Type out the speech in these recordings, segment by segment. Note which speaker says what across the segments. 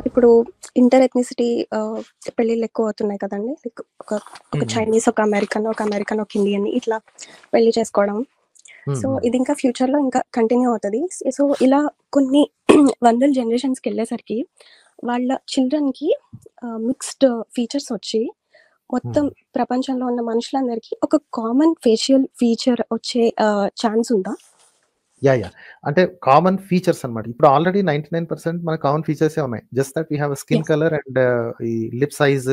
Speaker 1: ఇప్పుడు inter ethnicity పెళ్ళిళ్ళు ఎక్కువ అవుతున్నాయి కదండీ. లైక్ ఒక ఒక
Speaker 2: హ్మ్.
Speaker 1: చైనీస్, ఒక అమెరికన్, ఒక ఇండియన్ ఇట్లా పెళ్లి చేసుకోవడం. సో, ఇది ఇంకా ఫ్యూచర్‌లో ఇంకా కంటిన్యూ అవుతది. సో, ఇలా కొన్ని వందల జనరేషన్స్‌కెళ్ళేసరికి వాళ్ళ చిల్డ్రన్‌కి మిక్స్డ్ ఫీచర్స్ వచ్చి మొత్తం ప్రపంచంలో ఉన్న మనుషులందరికీ ఒక కామన్ ఫేషియల్ ఫీచర్ వచ్చే ఛాన్స్ ఉందా?
Speaker 2: యాహ్! అంటే కామన్ ఫీచర్స్ అన్నమాట. ఇప్పుడు ఆల్రెడీ 99% మన కామన్ ఫీచర్సే ఉన్నాయి. Just that we have skin
Speaker 1: yes.
Speaker 2: Colour and ఈ lip size,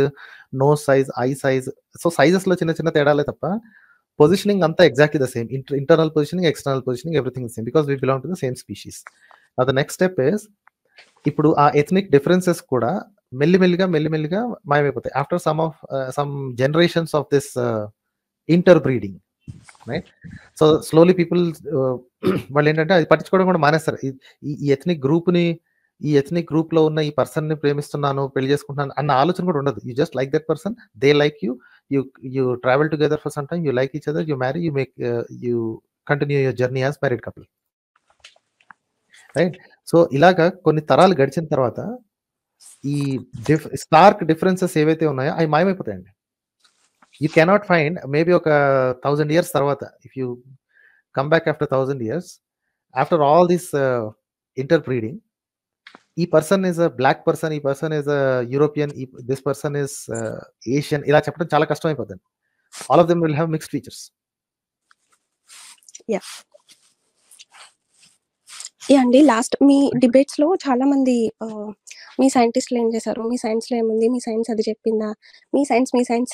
Speaker 2: nose size, eye size. So, సైజెస్‌లో చిన్న చిన్న తేడాలే తప్ప పొజిషనింగ్ అంతా exactly the same. Internal positioning, external positioning everything same because we belong to the same species. Now the next step is ఇప్పుడు ఆ ethnic differences కూడా మెల్లిమెల్లిగా మాయమైపోతాయి. After some generations of this interbreeding. Right. So slowly people వాళ్ళు ఏంటంటే అది పట్టించుకోవడం కూడా మానేస్తారు. ఈ ఎథ్నిక్ గ్రూప్ లో ఉన్న ఈ పర్సన్ ని ప్రేమిస్తున్నాను, పెళ్లి చేసుకుంటున్నాను అన్న ఆలోచన కూడా ఉండదు. You just like that person, they like you, you travel together for some time, you like each other, you marry, you make, you continue your journey as married couple. Right. So ఇలాగా కొన్ని తరాలు గడిచిన తర్వాత ఈ Stark differences ఏవైతే ఉన్నాయో అవి మాయమైపోతాయండి. You cannot find maybe ఒక 1000 years తర్వాత if you come back after 1000 years, after all this interbreeding, ఈ person is a black person, ఈ person is a European, this person is Asian, ఇలా చెప్పడం చాలా కష్టం అయిపోతుంది. All of them will have mixed features.
Speaker 1: Yeah! Yeah! అండి. Last మీ డిబేట్స్‌లో చాలామంది మీ సైంటిస్ట్‌లు ఏం చేశారు? మీ సైన్స్‌లో ఏముంది? మీ సైన్స్ అది చెప్పిందా? మీ science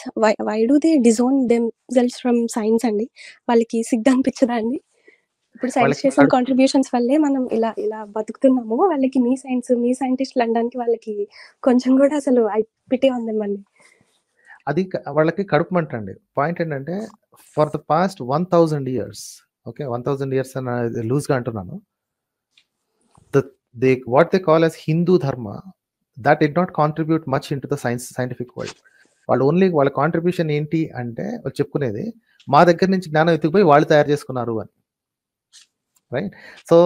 Speaker 1: why do they disown themselves from science అండి? వాళ్ళకి సిగ్గనిపించదా అండి? ఇప్పుడు సైన్స్
Speaker 2: వాళ్ళకి
Speaker 1: చేసిన కాంట్రిబ్యూషన్స్ వల్లే మనం ఇలా ఇలా బతుకుతున్నాము. వాళ్ళకి మీ సైంటిస్ట్‌లు అనడానికి వాళ్ళకి కొంచెం కూడా అసలు పిటీ ఉంది మిమ్మల్ని.
Speaker 2: అది వాళ్ళకి కడుపు మంట అండి. పాయింట్ ఏంటంటే for the past 1000 years, okay, 1000 years అని లూజ్గా అంటున్నాను. What they call as Hindu dharma, that did not contribute much into the scientific world. వాళ్ళ కాంట్రిబ్యూషన్ ఏంటి అంటే వాళ్ళు చెప్పుకునేది మా దగ్గర నుంచి జ్ఞానం ఎత్తుకుపోయి వాళ్ళు తయారు చేసుకున్నారు అని. Right. So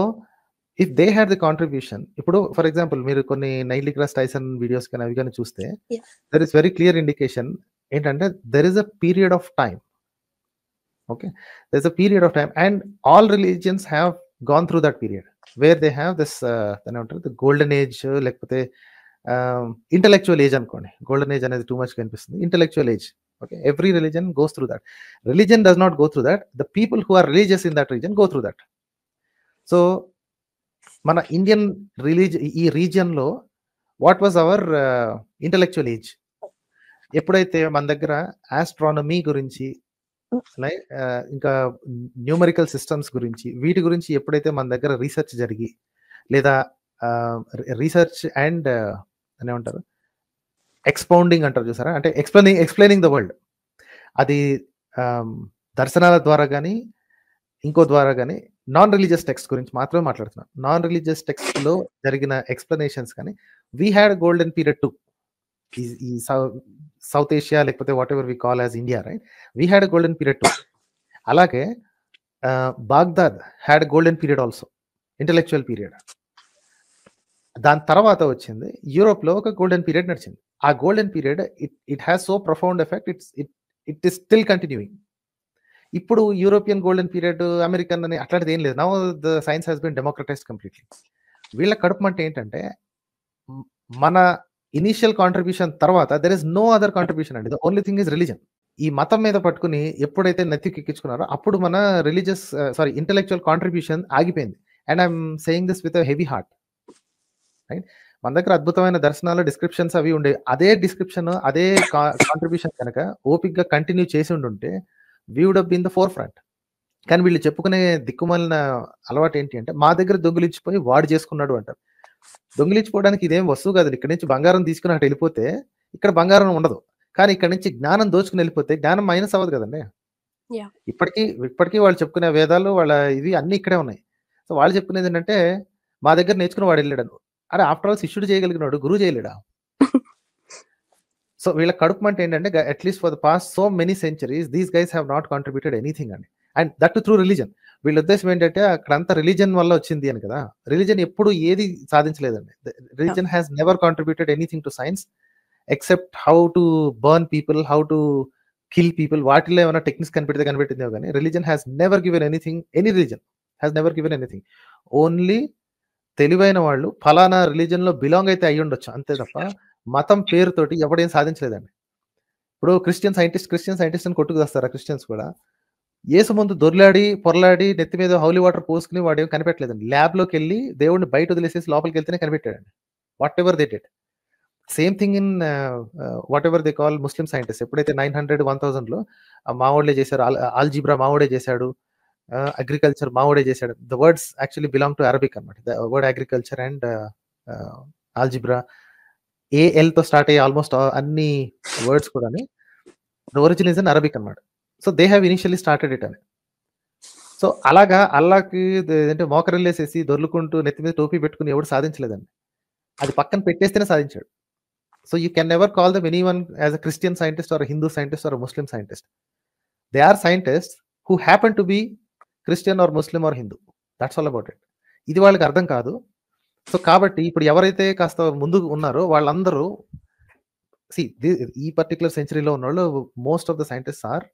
Speaker 2: if they had the contribution, ఇప్పుడు ఫర్ ఎగ్జాంపుల్ మీరు కొన్ని నైల్ డిగ్రాస్ టైసన్ వీడియోస్ కానీ అవి కానీ చూస్తే
Speaker 1: yeah!
Speaker 2: There is very clear indication ఏంటంటే there is a period of time. Okay, there is a period of time and all religions have gone through that period where they have this ఏమంటారు the golden age, లేకపోతే intellectual age అనుకోండి. Golden age అనేది too much కనిపిస్తుంది. Intellectual age. Okay, every religion goes through that. Religion does not go through that. The people who are religious in that region go through that. So మన Indian ఈ region లో what was our intellectual age? ఎప్పుడైతే మన దగ్గర astronomy గురించి, ఇంకా numerical systems గురించి, వీటి గురించి ఎప్పుడైతే మన దగ్గర రీసెర్చ్ జరిగి, లేదా రీసెర్చ్ అండ్ ఏమంటారు ఎక్స్పౌండింగ్ అంటారు చూసారా, అంటే ఎక్స్ప్లెయినింగ్ ద వరల్డ్, అది దర్శనాల ద్వారా కానీ ఇంకో ద్వారా కానీ నాన్ రిలీజియస్ టెక్స్ట్ గురించి మాత్రమే మాట్లాడుతున్నాను. నాన్ రిలీజియస్ టెక్స్ట్ లో జరిగిన ఎక్స్ప్లెనేషన్స్ కానీ we had golden period too ఈ సౌత్ ఏషియా, లేకపోతే whatever we call as India, right, we had golden period too. అలాగే Baghdad had golden period also, intellectual period. దాని తర్వాత వచ్చింది యూరోప్ లో ఒక గోల్డెన్ పీరియడ్ నడిచింది. ఆ golden period it has so profound effect, it is still continuing. ఇప్పుడు European golden period, American అని అట్లాంటిది ఏం లేదు. Now the science has been democratised completely. వీళ్ళ కడుపు అంటే ఏంటంటే మన ఇనీషియల్ కాంట్రిబ్యూషన్ తర్వాత there is no other contribution అండి. The only thing is religion. ఈ మతం మీద పట్టుకుని ఎప్పుడైతే నెత్తికెక్కించుకున్నారో అప్పుడు మన ఇంటెలెక్చువల్ కాంట్రిబ్యూషన్ ఆగిపోయింది. And I'm saying this with heavy heart. Right. మన దగ్గర అద్భుతమైన దర్శనాలు, డిస్క్రిప్షన్స్ అవి ఉండేవి. అదే డిస్క్రిప్షన్, అదే కాంట్రిబ్యూషన్ కనుక ఓపిక్గా కంటిన్యూ చేసి ఉండుంటే we would have been the forefront. కానీ వీళ్ళు చెప్పుకునే దిక్కుమాలిన అలవాటు ఏంటి అంటే మా దగ్గర దొంగిలించిపోయి వాడు చేసుకున్నాడు అంటారు. దొంగిలించుకోవడానికి ఇదేం వస్తువు కాదు. ఇక్కడ నుంచి బంగారం తీసుకుని అటు వెళ్ళిపోతే ఇక్కడ బంగారం ఉండదు. కానీ ఇక్కడ నుంచి జ్ఞానం దోచుకుని వెళ్ళిపోతే జ్ఞానం మైనస్ అవ్వదు కదండి.
Speaker 1: యాహ్!
Speaker 2: ఇప్పటికీ వాళ్ళు చెప్పుకునే వేదాలు, వాళ్ళ ఇవి అన్ని ఇక్కడే ఉన్నాయి. సో వాళ్ళు చెప్పుకునేది ఏంటంటే మా దగ్గర నేర్చుకుని వాడు వెళ్ళాడు. అరే ఆఫ్టర్ ఆల్ శిష్యుడు చేయగలిగినాడు, గురువు చేయలేడా? సో వీళ్ళ కడుపు మంట ఏంటంటే at least for the past so many centuries these guys have not contributed anything అండి. And that through religion. వీళ్ళ ఉద్దేశం ఏంటంటే అక్కడంతా రిలీజన్ వల్ల వచ్చింది అని కదా. రిలీజన్ ఎప్పుడు ఏది సాధించలేదండి. Religion has never contributed anything to science except how to burn people, how to kill people. వాటిలో ఏమైనా టెక్నిక్స్ కనిపెట్టిందేమో కానీ religion has never given anything. Any religion has never given anything. Only తెలివైన వాళ్ళు ఫలానా రిలీజన్ లో బిలాంగ్ అయితే అయ్యి ఉండొచ్చు అంతే తప్ప మతం పేరుతోటి ఎవడేం సాధించలేదండి. ఇప్పుడు క్రిస్టియన్ సైంటిస్ట్ అని కొట్టుకు వస్తారు క్రిస్టియన్స్ కూడా. యేసు ముందు దొర్లాడి పొరలాడి నెత్తి మీద హౌలీ వాటర్ పోసుకుని వాడు ఏం కనిపెట్టలేదండి. ల్యాబ్ లోకి వెళ్ళి దేవుడిని బయట వదిలేసేసి లోపలికి వెళ్తేనే కనిపెట్టాడండి. Whatever they did. Same thing in whatever they call Muslim scientist. ఎప్పుడైతే 900, 1000లో మావోడే చేశారు, ఆల్జీబ్రా మావోడే చేశాడు, అగ్రికల్చర్ మావోడే చేశాడు. The words actually belong to Arabic అనమాట. The word agriculture and algebra AL తో స్టార్ట్ అయ్యే ఆల్మోస్ట్ అన్ని వర్డ్స్ కూడా ఒరిజిన్ ఇస్ ఇన్ అరబిక్ అనమాట. So they have initially started it అని. సో అలాగా అల్లాకి అంటే మోకరిల్లేసేసి దొర్లుకుంటూ నెత్తి మీద టోపీ పెట్టుకుని ఎవడు సాధించలేదండి. అది పక్కన పెట్టేస్తేనే సాధించాడు. So you can never call them anyone as a Christian scientist or Hindu scientist or Muslim scientist. They are scientist who happen to be Christian or Muslim or Hindu. That's all about it. ఇది వాళ్ళకి అర్థం కాదు. So కాబట్టి ఇప్పుడు ఎవరైతే కాస్త ముందుకు ఉన్నారో వాళ్ళందరూ ఈ పర్టికులర్ సెంచరీలో ఉన్న వాళ్ళు most of the scientist are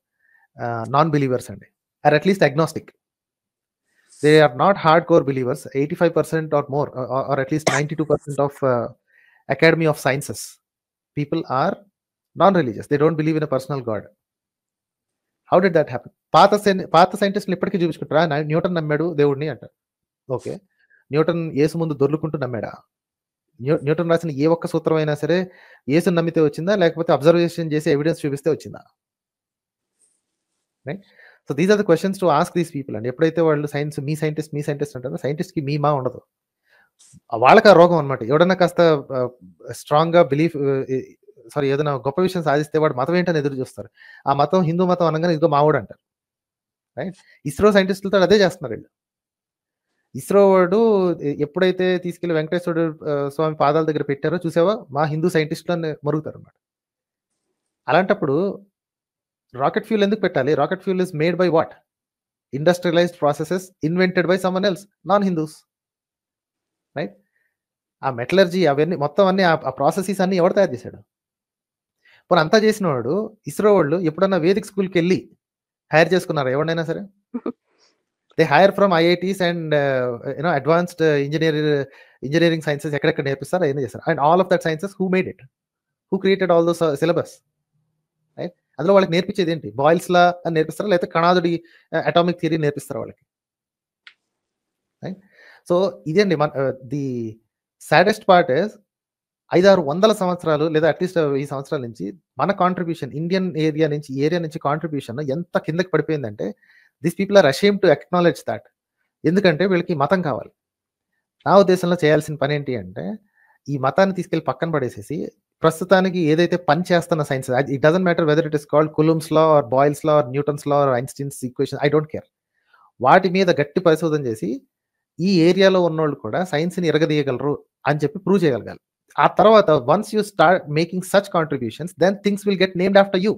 Speaker 2: non believers అండి, or at least agnostic. They are not hardcore believers. 85% or more or at least 92% of academy of sciences people are non religious. They don't believe in a personal God. How did that happen? పాత సైంటిస్టులు ఇప్పటికీ చూపించుకుంటారా? Newton నమ్మాడు దేవుడిని అంటారు. Okay, Newton యేసు ముందు దొర్లుకుంటూ నమ్మాడా? Newton రాసిన ఏ ఒక్క సూత్రం అయినా సరే యేసుని నమ్మితే వచ్చిందా, లేకపోతే అబ్జర్వేషన్ చేసి ఎవిడెన్స్ చూపిస్తే వచ్చిందా? Right. So these are the questions to ask these people అండి. ఎప్పుడైతే వాళ్ళు సైన్స్ మీ సైంటిస్ట్ అంటారో సైంటిస్ట్కి మీ మా ఉండదు. వాళ్ళకి ఆ రోగం అనమాట. ఎవడన్నా కాస్త స్ట్రాంగ్ గా బిలీఫ్ ఏదైనా గొప్ప విషయం సాధిస్తే వాడు మతం ఏంటని ఎదురు చూస్తారు. ఆ మతం హిందూ మతం అనగానే ఇదిగో మావోడు అంటారు. రైట్. ఇస్రో సైంటిస్టులతో అదే చేస్తున్నారు వీళ్ళు. ఇస్రో వాడు ఎప్పుడైతే తీసుకెళ్లి వెంకటేశ్వర స్వామి పాదాల దగ్గర పెట్టారో చూసావా, మా హిందూ సైంటిస్టులు అని మరుగుతారు అన్నమాట. అలాంటప్పుడు రాకెట్ ఫ్యూల్ ఎందుకు పెట్టాలి? Rocket fuel is made by what? Industrialised processes invented by someone else, non Hindus. Right. ఆ మెటలర్జీ అవన్నీ మొత్తం అన్ని ఆ ప్రాసెసెస్ అన్ని ఎవరు తయారు చేశాడు? పోనీ అంతా చేసిన వాడు ఇస్రో వాళ్ళు ఎప్పుడన్నా వేదిక్ స్కూల్కి వెళ్ళి హైర్ చేసుకున్నారు ఎవరినైనా సరే? They hire from IITs and advanced engineering sciences ఎక్కడెక్కడ నేర్పిస్తారు అవన్నీ చేస్తారు. And all of that sciences who made it? Who created all those syllabus? Right. అందులో వాళ్ళకి నేర్పించేది ఏంటి? బాయిల్స్ లా అని నేర్పిస్తారా, లేకపోతే కణాదుడి అటామిక్ థియరీ నేర్పిస్తారా వాళ్ళకి? రైట్. సో ఇదేండి ది సాడెస్ట్ పార్ట్ ఇస్ 500-600 సంవత్సరాలు లేదా అట్లీస్ట్ 1000 సంవత్సరాల నుంచి మన కాంట్రిబ్యూషన్ ఇండియన్ ఏరియా నుంచి కాంట్రిబ్యూషన్ ఎంత కిందకి పడిపోయిందంటే these people are ashamed to acknowledge that. ఎందుకంటే వీళ్ళకి మతం కావాలి. నా ఉద్దేశంలో చేయాల్సిన పని ఏంటి అంటే ఈ మతాన్ని తీసుకెళ్లి పక్కన పడేసేసి ప్రస్తుతానికి ఏదైతే పని చేస్తున్న science, it doesn't matter whether it is called Coulomb's law or Boyle's law or Newton's law or Einstein's equation, I don't care. వాటి మీద గట్టి పరిశోధన చేసి ఈ ఏరియాలో ఉన్నోళ్ళు కూడా సైన్స్ని ఎరగదీయగలరు అని చెప్పి ప్రూవ్ చేయగలగాలి. ఆ తర్వాత once you start making such contributions then things will get named after you.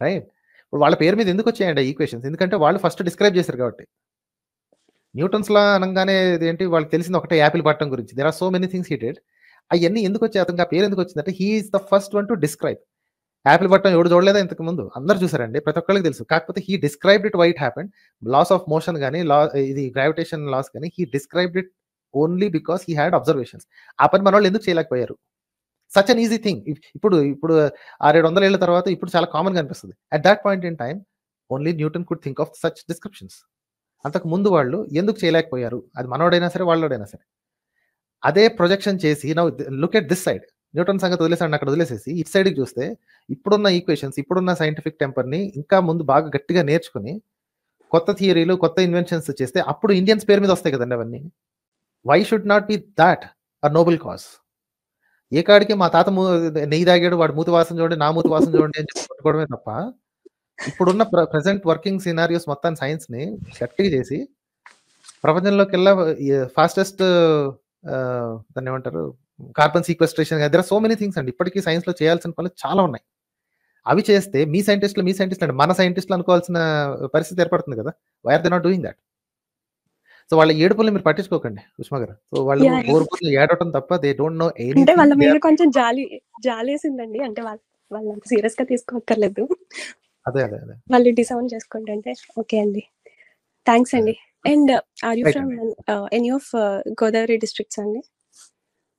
Speaker 2: Right. ఇప్పుడు వాళ్ళ పేరు మీద ఎందుకు వచ్చాయండి ఈక్వేషన్స్? ఎందుకంటే వాళ్ళు ఫస్ట్ డిస్క్రైబ్ చేశారు కాబట్టి. న్యూటన్స్ లా అనగానే ఏంటి వాళ్ళకి తెలిసింది ఒకటే, యాపిల్ పట్టడం గురించి. There are so many things he did. అవన్నీ ఎందుకు వచ్చాయి? అతనికి ఆ పేరు ఎందుకు వచ్చిందంటే he is the first one to describe. Apple పట్టడం ఎవడు చూడలేదా ఇంతకు ముందు? అందరు చూసారండి, ప్రతి ఒక్కరికి తెలుసు. కాకపోతే he described it why it happened. Laws of motion కానీ ఇది గ్రావిటేషన్ లాస్ కానీ he described it only because he had observations. ఆ పని మన వాళ్ళు ఎందుకు చేయలేకపోయారు? Such an easy thing. ఇప్పుడు 600-700 ఏళ్ల తర్వాత ఇప్పుడు చాలా కామన్ గా అనిపిస్తుంది. At that point in time only Newton could think of such descriptions. అంతకు ముందు వాళ్ళు ఎందుకు చేయలేకపోయారు? అది మనోడైనా సరే వాళ్ళోడైనా సరే. అదే ప్రొజెక్షన్ చేసి now look at this side. Newton సంగతి వదిలేసాడు, అక్కడ వదిలేసేసి ఇట్ సైడ్కి చూస్తే ఇప్పుడున్న ఈక్వేషన్స్, ఇప్పుడున్న సైంటిఫిక్ టెంపర్ని ఇంకా ముందు బాగా గట్టిగా నేర్చుకుని కొత్త థియరీలు, కొత్త ఇన్వెన్షన్స్ చేస్తే అప్పుడు ఇండియన్స్ పేరు మీద వస్తాయి కదండి అవన్నీ. Why should not be that a noble cause? ఏ కాడికి మా తాత నెయ్యి తాగాడు, వాడు మూతి వాసన చూడండి, నా మూతి వాసన చూడండి అని చెప్పి పట్టుకోవడమే తప్ప ఇప్పుడున్న ప్రెసెంట్ వర్కింగ్ సినారియోస్ మొత్తాన్ని సైన్స్ని గట్టిగా చేసి ప్రపంచంలోకెల్లా ఫాస్టెస్ట్ దాన్ని ఏమంటారు carbon sequestration, there are so many things అండి. ఇప్పటికీ సైన్స్లో చేయాల్సిన పనులు చాలా ఉన్నాయి. అవి చేస్తే మీ సైంటిస్టులు అంటే మన సైంటిస్టులు అనుకోవాల్సిన పరిస్థితి ఏర్పడుతుంది కదా. Why are they not doing that? So వాళ్ళ ఏడుపుల్ని మీరు పట్టించుకోకండి సుష్మా గారు. సో వాళ్ళు
Speaker 1: యాహ్! యాహ్!
Speaker 2: బోర్బోర్లు ఏడవటం తప్ప దే డోంట్ నో
Speaker 1: అంటే
Speaker 2: ఎనీథింగ్.
Speaker 1: వాళ్ళ మీద కొంచెం జాలేసిందండి. అంటే వాళ్ళంత సీరియస్‌గా తీసుకోక్కర్లేదు.
Speaker 2: అదే.
Speaker 1: వాళ్ళు డిసౌన్ చేసుకుంటే అంటే ఓకే అండి. థాంక్స్ అండి. And are you
Speaker 2: right
Speaker 1: from
Speaker 2: అండి.
Speaker 1: ఎనీ ఆఫ్ గోదావరి డిస్ట్రిక్ట్స్ అండి?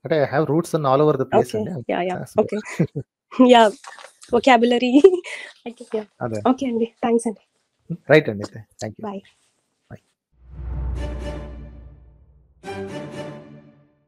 Speaker 2: అంటే I have roots in all over the place
Speaker 1: okay.
Speaker 2: అండి.
Speaker 1: Yeah!
Speaker 2: So
Speaker 1: okay. Yeah! Vocabulary
Speaker 2: అదే.
Speaker 1: ఓకే అండి. థాంక్స్ అండి.
Speaker 2: రైట్ అండి. అయితే థాంక్ యూ.
Speaker 1: బాయ్.
Speaker 2: బై.